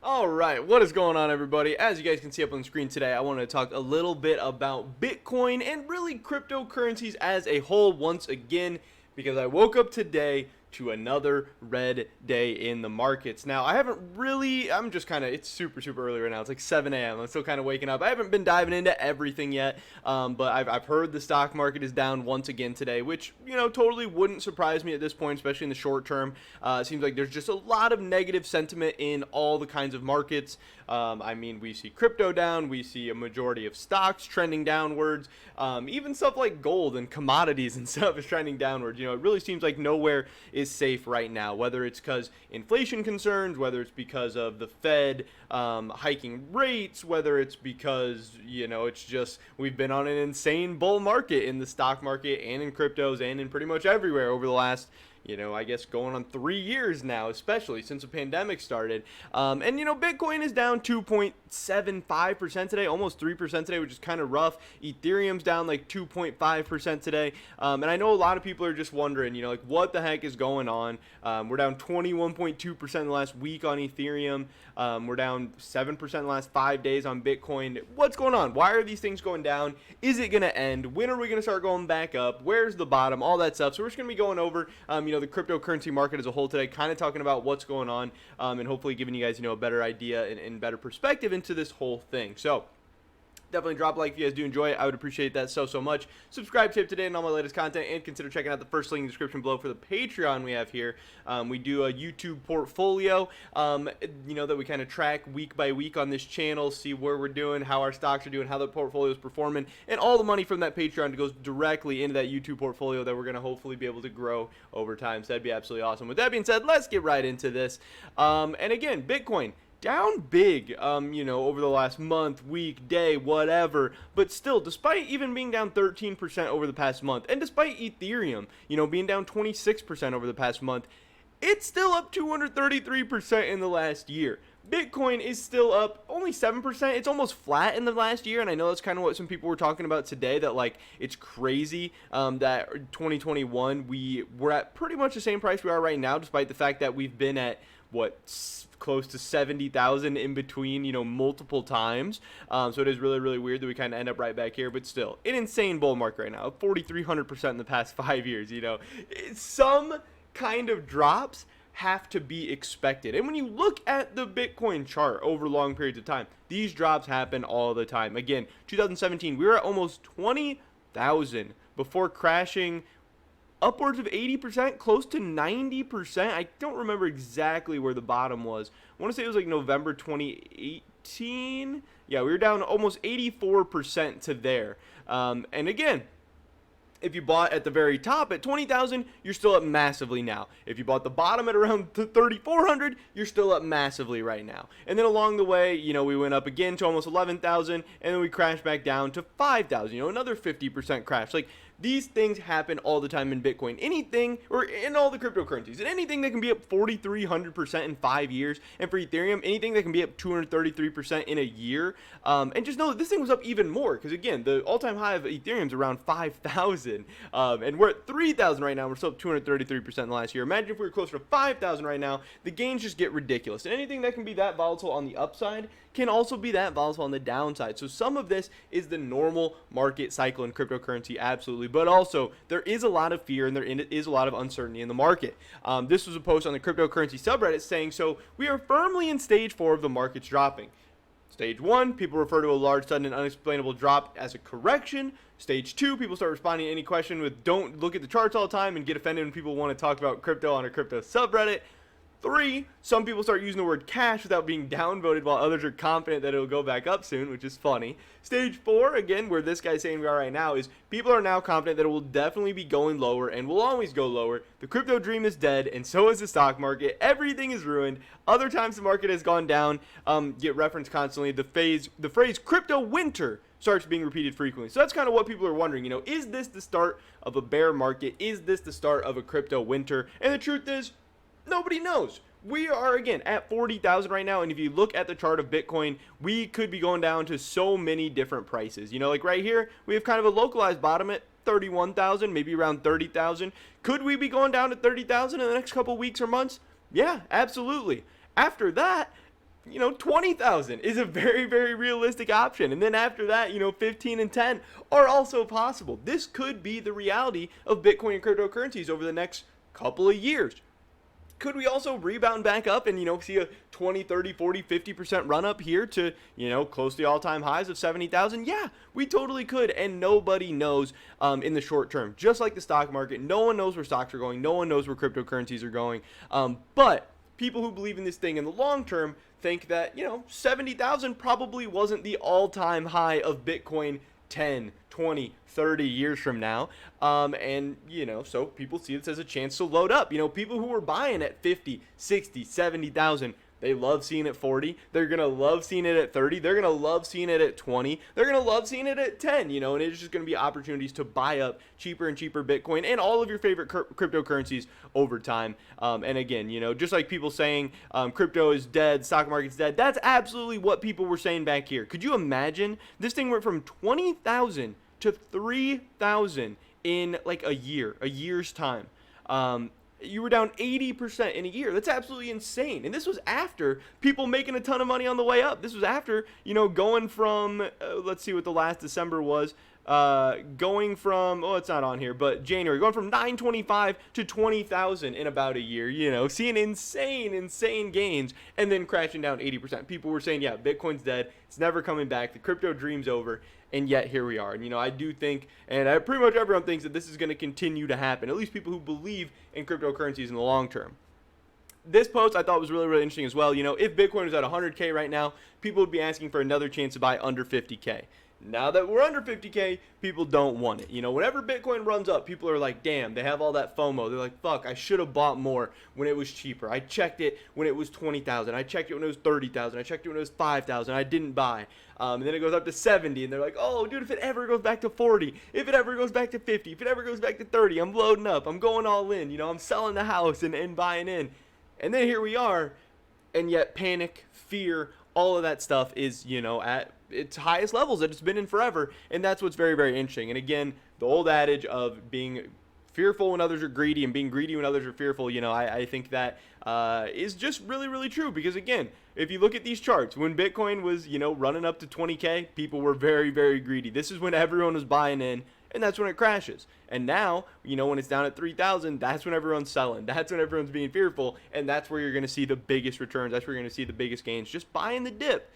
Alright, what is going on, everybody? As you guys can see up on the screen today, I want to talk a little bit about Bitcoin and really cryptocurrencies as a whole once again, because I woke up today to another red day in the markets. Now, I'm just kind of, it's super early right now. It's like 7 a.m. I'm still kind of waking up. I haven't been diving into everything yet, but I've heard the stock market is down once again today, which, totally wouldn't surprise me at this point, especially in the short term. It seems like there's just a lot of negative sentiment in all the kinds of markets. We see crypto down, we see a majority of stocks trending downwards, even stuff like gold and commodities and stuff is trending downwards. It really seems like nowhere is safe right now, whether it's because inflation concerns, whether it's because of the Fed hiking rates, whether it's because, it's just we've been on an insane bull market in the stock market and in cryptos and in pretty much everywhere over the last I guess going on 3 years now, especially since the pandemic started. Bitcoin is down 2.75% today, almost 3% today, which is kind of rough. Ethereum's down like 2.5% today. And I know a lot of people are just wondering, what the heck is going on? We're down 21.2% in the last week on Ethereum. We're down 7% in the last 5 days on Bitcoin. What's going on? Why are these things going down? Is it going to end? When are we going to start going back up? Where's the bottom? All that stuff. So we're just going to be going over, the cryptocurrency market as a whole today, kind of talking about what's going on, and hopefully giving you guys, a better idea and better perspective into this whole thing. So definitely drop a like if you guys do enjoy it. I would appreciate that so much. Subscribe to today and all my latest content, and consider checking out the first link in the description below for the Patreon we have here. We do a YouTube portfolio, that we kind of track week by week on this channel, see where we're doing, how our stocks are doing, how the portfolio is performing, and all the money from that Patreon goes directly into that YouTube portfolio that we're going to hopefully be able to grow over time. So that'd be absolutely awesome. With that being said, let's get right into this. And again, Bitcoin down big, over the last month, week, day, whatever. But still, despite even being down 13% over the past month, and despite Ethereum, being down 26% over the past month, it's still up 233% in the last year. Bitcoin is still up only 7%. It's almost flat in the last year, and I know that's kind of what some people were talking about today, that like it's crazy that 2021 we're at pretty much the same price we are right now, despite the fact that we've been at close to 70,000 in between, multiple times. So it is really weird that we kind of end up right back here, but still an insane bull market right now, 4,300% in the past 5 years. Some kind of drops have to be expected. And when you look at the Bitcoin chart over long periods of time, these drops happen all the time. Again, 2017, we were at almost 20,000 before crashing upwards of 80%, close to 90%. I don't remember exactly where the bottom was. I want to say it was like November 2018. Yeah, we were down almost 84% to there. And again, if you bought at the very top at 20,000, you're still up massively now. If you bought the bottom at around 3,400, you're still up massively right now. And then along the way, we went up again to almost 11,000, and then we crashed back down to 5,000. Another 50% crash. Like, these things happen all the time in Bitcoin. Anything, or in all the cryptocurrencies, and anything that can be up 4,300% in 5 years, and for Ethereum, anything that can be up 233% in a year. And just know that this thing was up even more, because again, the all-time high of Ethereum is around 5,000, and we're at 3,000 right now. We're still up 233% in the last year. Imagine if we were closer to 5,000 right now. The gains just get ridiculous, and anything that can be that volatile on the upside can also be that volatile on the downside. So some of this is the normal market cycle in cryptocurrency, absolutely. But also, there is a lot of fear and there is a lot of uncertainty in the market. This was a post on the cryptocurrency subreddit saying, so we are firmly in stage 4 of the markets dropping. Stage 1, people refer to a large, sudden, and unexplainable drop as a correction. Stage 2, people start responding to any question with don't look at the charts all the time and get offended when people want to talk about crypto on a crypto subreddit. 3, some people start using the word cash without being downvoted, while others are confident that it'll go back up soon, which is funny. Stage 4, again, where this guy's saying we are right now, is people are now confident that it will definitely be going lower and will always go lower. The crypto dream is dead, and so is the stock market. Everything is ruined. Other times the market has gone down, get referenced constantly. The phrase crypto winter starts being repeated frequently. So that's kind of what people are wondering, is this the start of a bear market? Is this the start of a crypto winter? And the truth is, nobody knows. We are, again, at 40,000 right now, and if you look at the chart of Bitcoin, we could be going down to so many different prices. Like right here, we have kind of a localized bottom at 31,000, maybe around 30,000. Could we be going down to 30,000 in the next couple weeks or months? Yeah, absolutely. After that, 20,000 is a very, very realistic option. And then after that, 15 and 10 are also possible. This could be the reality of Bitcoin and cryptocurrencies over the next couple of years. Could we also rebound back up and, see a 20, 30, 40, 50% run up here to, close to the all-time highs of 70,000? Yeah, we totally could. And nobody knows in the short term. Just like the stock market, no one knows where stocks are going. No one knows where cryptocurrencies are going. But people who believe in this thing in the long term think that, 70,000 probably wasn't the all-time high of Bitcoin 10, 20, 30 years from now. So people see this as a chance to load up. People who were buying at 50, 60, 70,000, they love seeing it at 40. They're going to love seeing it at 30. They're going to love seeing it at 20. They're going to love seeing it at 10, and it's just going to be opportunities to buy up cheaper and cheaper Bitcoin and all of your favorite cryptocurrencies over time. And again, just like people saying crypto is dead, stock market's dead, that's absolutely what people were saying back here. Could you imagine? This thing went from 20,000 to 3,000 in like a year's time. You were down 80% in a year. That's absolutely insane. And this was after people making a ton of money on the way up. This was after, going from, let's see what the last December was, going from, it's not on here, but January, going from 925 to 20,000 in about a year, seeing insane gains and then crashing down 80%. People were saying, yeah, Bitcoin's dead. It's never coming back. The crypto dream's over. And yet here we are. And, I do think, and pretty much everyone thinks that this is going to continue to happen, at least people who believe in cryptocurrencies in the long term. This post I thought was really, really interesting as well. If Bitcoin was at 100K right now, people would be asking for another chance to buy under 50K. Now that we're under 50K, people don't want it. Whenever Bitcoin runs up, people are like, damn, they have all that FOMO. They're like, fuck, I should have bought more when it was cheaper. I checked it when it was 20,000. I checked it when it was 30,000. I checked it when it was 5,000. I didn't buy. And then it goes up to 70, and they're like, oh, dude, if it ever goes back to 40, if it ever goes back to 50, if it ever goes back to 30, I'm loading up. I'm going all in. I'm selling the house and buying in. And then here we are, and yet panic, fear, all of that stuff is, at its highest levels that it's been in forever. And that's what's very, very interesting. And again, the old adage of being fearful when others are greedy and being greedy when others are fearful, I think that is just really, really true. Because again, if you look at these charts, when Bitcoin was, running up to 20K, people were very, very greedy. This is when everyone was buying in, and that's when it crashes. And now, when it's down at 3,000, that's when everyone's selling. That's when everyone's being fearful, and that's where you're going to see the biggest returns. That's where you're going to see the biggest gains, just buying the dip.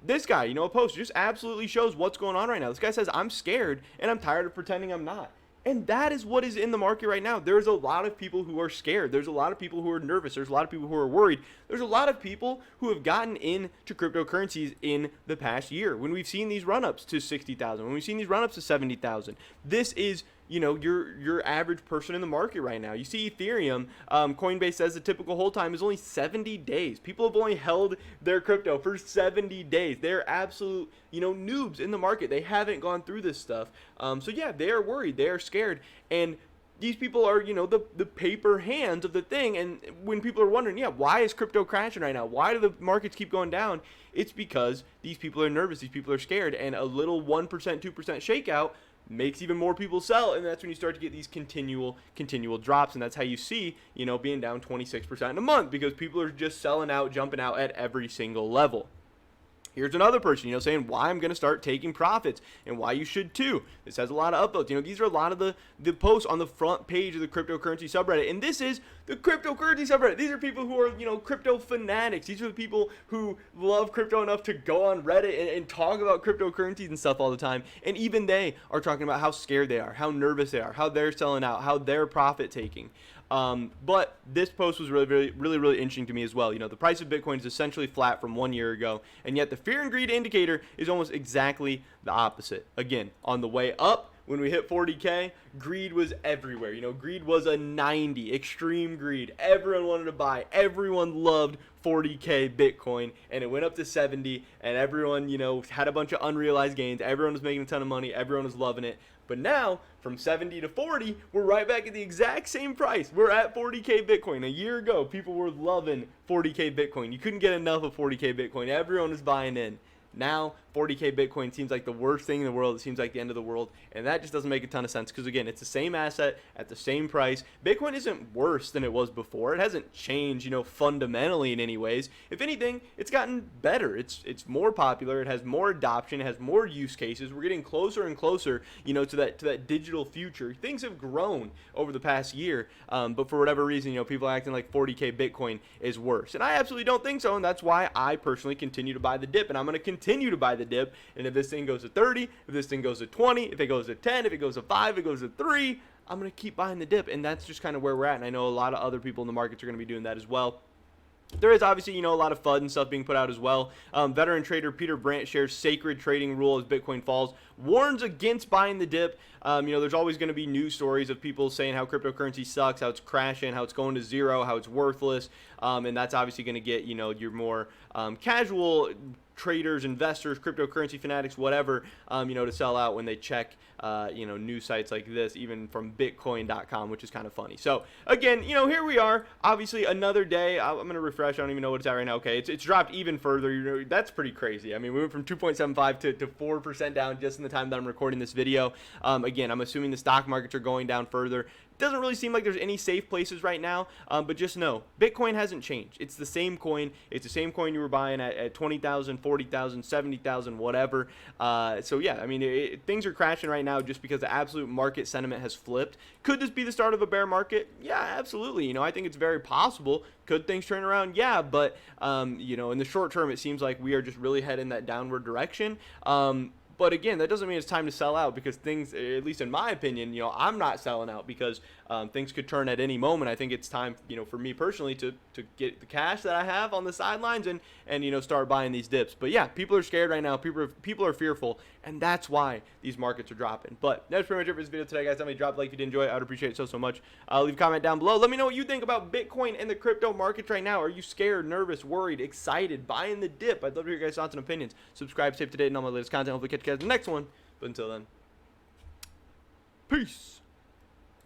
This guy, a post just absolutely shows what's going on right now. This guy says, I'm scared, and I'm tired of pretending I'm not. And that is what is in the market right now. There's a lot of people who are scared. There's a lot of people who are nervous. There's a lot of people who are worried. There's a lot of people who have gotten into cryptocurrencies in the past year when we've seen these run-ups to 60,000, when we've seen these run-ups to 70,000. This is, your average person in the market right now. You see Ethereum, Coinbase says the typical hold time is only 70 days. People have only held their crypto for 70 days. They're absolute, noobs in the market. They haven't gone through this stuff. So yeah, they are worried. They are scared. And these people are, the paper hands of the thing. And when people are wondering, yeah, why is crypto crashing right now? Why do the markets keep going down? It's because these people are nervous. These people are scared. And a little 1%, 2% shakeout makes even more people sell, and that's when you start to get these continual drops, and that's how you see, being down 26% in a month, because people are just selling out, jumping out at every single level. Here's another person, saying why I'm going to start taking profits and why you should too. This has a lot of upvotes. These are a lot of the posts on the front page of the cryptocurrency subreddit. And this is the cryptocurrency subreddit. These are people who are, crypto fanatics. These are the people who love crypto enough to go on Reddit and talk about cryptocurrencies and stuff all the time. And even they are talking about how scared they are, how nervous they are, how they're selling out, how they're profit taking. But this post was really interesting to me as well. The price of Bitcoin is essentially flat from 1 year ago, and yet the fear and greed indicator is almost exactly the opposite. Again, on the way up, when we hit 40K, greed was everywhere. Greed was a 90, extreme greed. Everyone wanted to buy. Everyone loved 40K Bitcoin, and it went up to 70, and everyone, had a bunch of unrealized gains. Everyone was making a ton of money. Everyone was loving it. But now, from 70 to 40, we're right back at the exact same price. We're at 40K Bitcoin. A year ago, people were loving 40K Bitcoin. You couldn't get enough of 40K Bitcoin. Everyone was buying in. Now 40K Bitcoin seems like the worst thing in the world. It seems like the end of the world, and that just doesn't make a ton of sense because, again, it's the same asset at the same price. Bitcoin isn't worse than it was before. It hasn't changed, fundamentally in any ways. If anything, it's gotten better. It's more popular. It has more adoption. It has more use cases. We're getting closer and closer, to that digital future. Things have grown over the past year, but for whatever reason, people are acting like 40K Bitcoin is worse, and I absolutely don't think so, and that's why I personally continue to buy the dip, and I'm going to continue to buy the dip. And if this thing goes to 30, if this thing goes to 20, if it goes to 10, if it goes to 5, if it goes to 3, I'm going to keep buying the dip. And that's just kind of where we're at. And I know a lot of other people in the markets are going to be doing that as well. There is obviously, a lot of FUD and stuff being put out as well. Veteran trader Peter Brandt shares sacred trading rule as Bitcoin falls, warns against buying the dip. There's always going to be news stories of people saying how cryptocurrency sucks, how it's crashing, how it's going to zero, how it's worthless. And that's obviously going to get, your more casual traders, investors, cryptocurrency fanatics, whatever, to sell out when they check, news sites like this, even from Bitcoin.com, which is kind of funny. So again, here we are. Obviously, another day. I'm going to refresh. I don't even know what it's at right now. Okay, it's dropped even further. That's pretty crazy. I mean, we went from 2.75 to 4% down just in the time that I'm recording this video. Again, I'm assuming the stock markets are going down further. Doesn't really seem like there's any safe places right now, but just know Bitcoin hasn't changed. It's the same coin. It's the same coin you were buying at 20,000, 40,000, 70,000, whatever. So yeah, I mean, things are crashing right now just because the absolute market sentiment has flipped. Could this be the start of a bear market? Yeah, absolutely. I think it's very possible. Could things turn around? Yeah, but in the short term, it seems like we are just really heading that downward direction. But again, that doesn't mean it's time to sell out because things, at least in my opinion, I'm not selling out because things could turn at any moment. I think it's time, for me personally to get the cash that I have on the sidelines and start buying these dips. But yeah, people are scared right now. People are fearful, and that's why these markets are dropping. But that's pretty much it for this video today, guys. Tell me, drop a like if you did enjoy it. I would appreciate it so much. Leave a comment down below. Let me know what you think about Bitcoin and the crypto markets right now. Are you scared, nervous, worried, excited, buying the dip? I'd love to hear your guys' thoughts and opinions. Subscribe, stay up to date, and all my latest content. Hopefully catch you guys in the next one. But until then, peace.